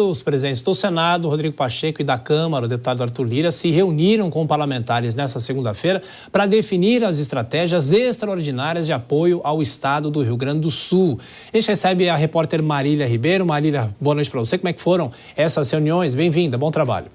Os presidentes do Senado, Rodrigo Pacheco, e da Câmara, o deputado Arthur Lira, se reuniram com parlamentares nesta segunda-feira para definir as estratégias extraordinárias de apoio ao estado do Rio Grande do Sul. A gente recebe a repórter Marília Ribeiro. Marília, boa noite para você. Como é que foram essas reuniões? Bem-vinda, bom trabalho.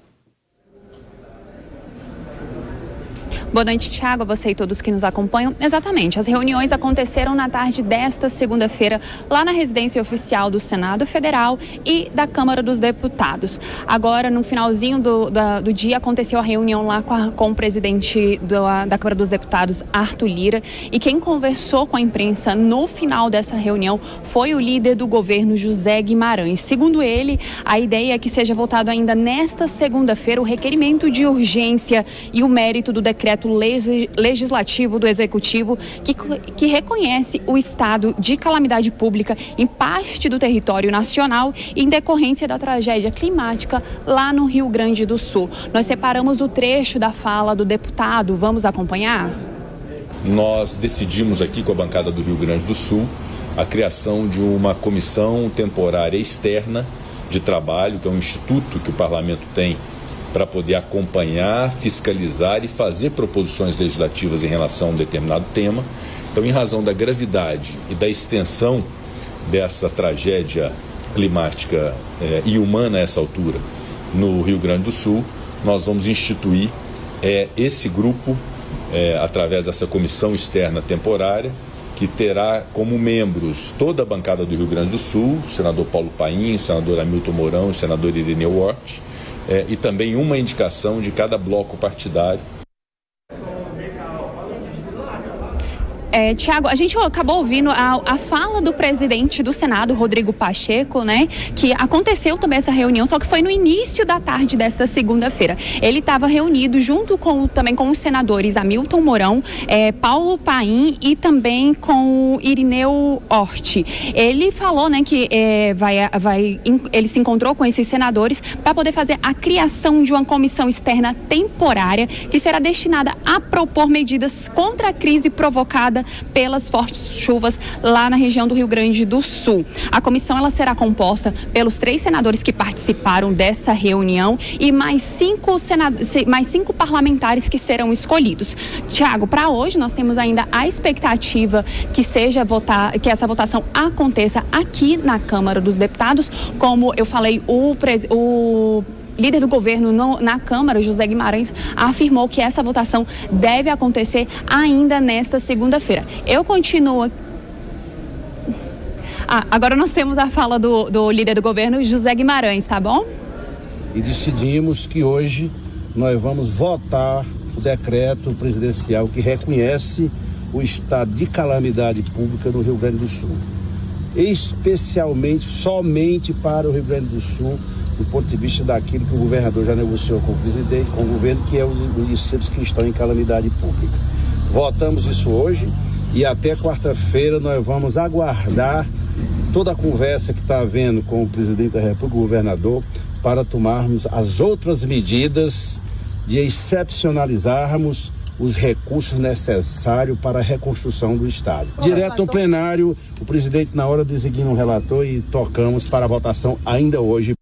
Boa noite, Thiago, a você e todos que nos acompanham. Exatamente, as reuniões aconteceram na tarde desta segunda-feira, lá na residência oficial do Senado Federal e da Câmara dos Deputados. Agora, no finalzinho do dia, aconteceu a reunião lá com o presidente da Câmara dos Deputados, Arthur Lira, e quem conversou com a imprensa no final dessa reunião foi o líder do governo, José Guimarães. Segundo ele, a ideia é que seja votado ainda nesta segunda-feira o requerimento de urgência e o mérito do decreto legislativo do Executivo que reconhece o estado de calamidade pública em parte do território nacional em decorrência da tragédia climática lá no Rio Grande do Sul. Nós separamos o trecho da fala do deputado. Vamos acompanhar? Nós decidimos aqui com a bancada do Rio Grande do Sul a criação de uma comissão temporária externa de trabalho, que é um instituto que o parlamento tem para poder acompanhar, fiscalizar e fazer proposições legislativas em relação a um determinado tema. Então, em razão da gravidade e da extensão dessa tragédia climática e humana a essa altura no Rio Grande do Sul, nós vamos instituir esse grupo através dessa comissão externa temporária, que terá como membros toda a bancada do Rio Grande do Sul, o senador Paulo Paim, o senador Hamilton Mourão, o senador Irineu Hort, e também uma indicação de cada bloco partidário. Tiago, a gente acabou ouvindo a fala do presidente do Senado, Rodrigo Pacheco, né? Que aconteceu também essa reunião, só que foi no início da tarde desta segunda-feira. Ele estava reunido junto também com os senadores Hamilton Mourão, Paulo Paim e também com Irineu Hort. Ele falou, né, que ele se encontrou com esses senadores para poder fazer a criação de uma comissão externa temporária que será destinada a propor medidas contra a crise provocada pelas fortes chuvas lá na região do Rio Grande do Sul. A comissão ela será composta pelos 3 senadores que participaram dessa reunião e mais 5 parlamentares que serão escolhidos. Tiago, para hoje nós temos ainda a expectativa que essa votação aconteça aqui na Câmara dos Deputados. Como eu falei, o líder do governo na Câmara, José Guimarães, afirmou que essa votação deve acontecer ainda nesta segunda-feira. Eu continuo... agora nós temos a fala do líder do governo, José Guimarães, tá bom? E decidimos que hoje nós vamos votar o decreto presidencial que reconhece o estado de calamidade pública no Rio Grande do Sul. Especialmente, somente para o Rio Grande do Sul, do ponto de vista daquilo que o governador já negociou com o presidente, com o governo, que é os municípios que estão em calamidade pública. Votamos isso hoje e até quarta-feira nós vamos aguardar toda a conversa que está havendo com o presidente da República, o governador, para tomarmos as outras medidas de excepcionalizarmos os recursos necessários para a reconstrução do Estado. Direto no plenário, o presidente na hora designa um relator e tocamos para a votação ainda hoje.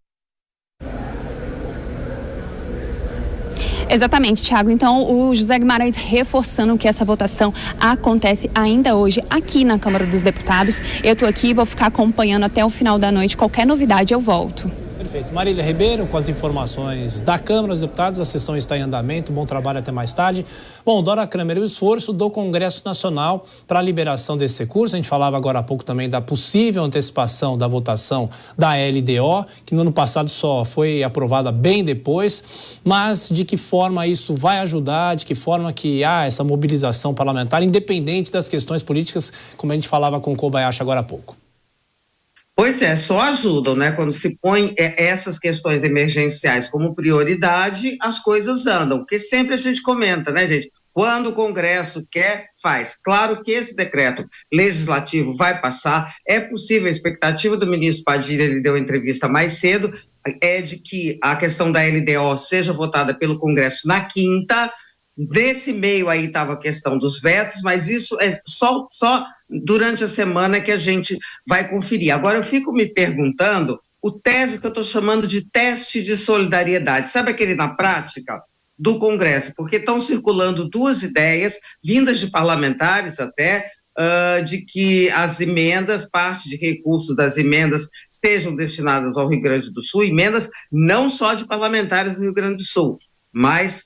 Exatamente, Tiago. Então, o José Guimarães reforçando que essa votação acontece ainda hoje aqui na Câmara dos Deputados. Eu estou aqui e vou ficar acompanhando até o final da noite. Qualquer novidade eu volto. Perfeito. Marília Ribeiro, com as informações da Câmara dos Deputados, a sessão está em andamento, bom trabalho até mais tarde. Bom, Dora Kramer, o esforço do Congresso Nacional para a liberação desse recurso, a gente falava agora há pouco também da possível antecipação da votação da LDO, que no ano passado só foi aprovada bem depois, mas de que forma isso vai ajudar, de que forma que há essa mobilização parlamentar, independente das questões políticas, como a gente falava com o Kobayashi agora há pouco. Pois é, só ajudam, né? Quando se põe essas questões emergenciais como prioridade, as coisas andam, porque sempre a gente comenta, né, gente? Quando o Congresso quer, faz. Claro que esse decreto legislativo vai passar, é possível, a expectativa do ministro Padilha, ele deu entrevista mais cedo, é de que a questão da LDO seja votada pelo Congresso na quinta. Nesse meio aí estava a questão dos vetos, mas isso é só durante a semana que a gente vai conferir. Agora, eu fico me perguntando, o teste que eu estou chamando de teste de solidariedade, sabe aquele na prática do Congresso? Porque estão circulando duas ideias, vindas de parlamentares até, de que as emendas, parte de recursos das emendas sejam destinadas ao Rio Grande do Sul, emendas não só de parlamentares do Rio Grande do Sul, mas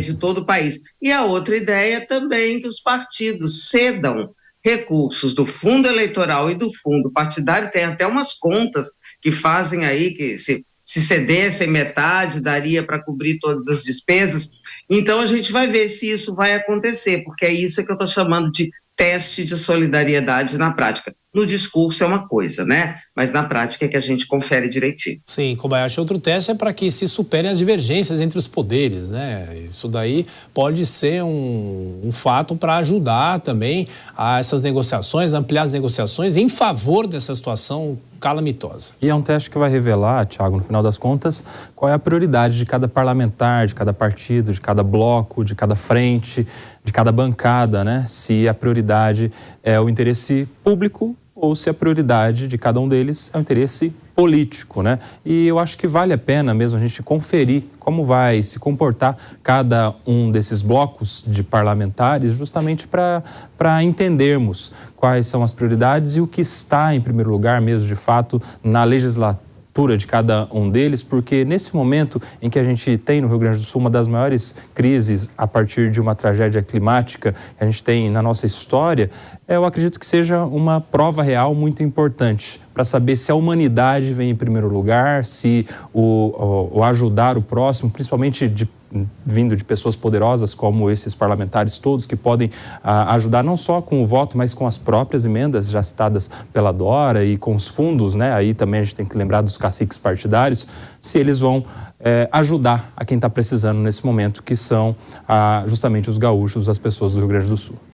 de todo o país. E a outra ideia também que os partidos cedam recursos do fundo eleitoral e do fundo partidário, tem até umas contas que fazem aí, que se cedessem metade, daria para cobrir todas as despesas. Então a gente vai ver se isso vai acontecer, porque é isso que eu estou chamando de teste de solidariedade na prática. No discurso é uma coisa, né? Mas na prática é que a gente confere direitinho. Sim, Kobayashi, outro teste é para que se superem as divergências entre os poderes, né? Isso daí pode ser um fato para ajudar também a essas negociações, ampliar as negociações em favor dessa situação calamitosa. E é um teste que vai revelar, Thiago, no final das contas, qual é a prioridade de cada parlamentar, de cada partido, de cada bloco, de cada frente, de cada bancada, né? Se a prioridade é o interesse público ou se a prioridade de cada um deles é o interesse político, né? E eu acho que vale a pena mesmo a gente conferir como vai se comportar cada um desses blocos de parlamentares, justamente para entendermos quais são as prioridades e o que está em primeiro lugar mesmo, de fato, na legislatura de cada um deles, porque nesse momento em que a gente tem no Rio Grande do Sul uma das maiores crises a partir de uma tragédia climática que a gente tem na nossa história, eu acredito que seja uma prova real muito importante para saber se a humanidade vem em primeiro lugar, se o ajudar o próximo, principalmente vindo de pessoas poderosas como esses parlamentares todos, que podem ajudar não só com o voto, mas com as próprias emendas já citadas pela Dora e com os fundos, né? Aí também a gente tem que lembrar dos caciques partidários, se eles vão ajudar a quem está precisando nesse momento, que são justamente os gaúchos, as pessoas do Rio Grande do Sul.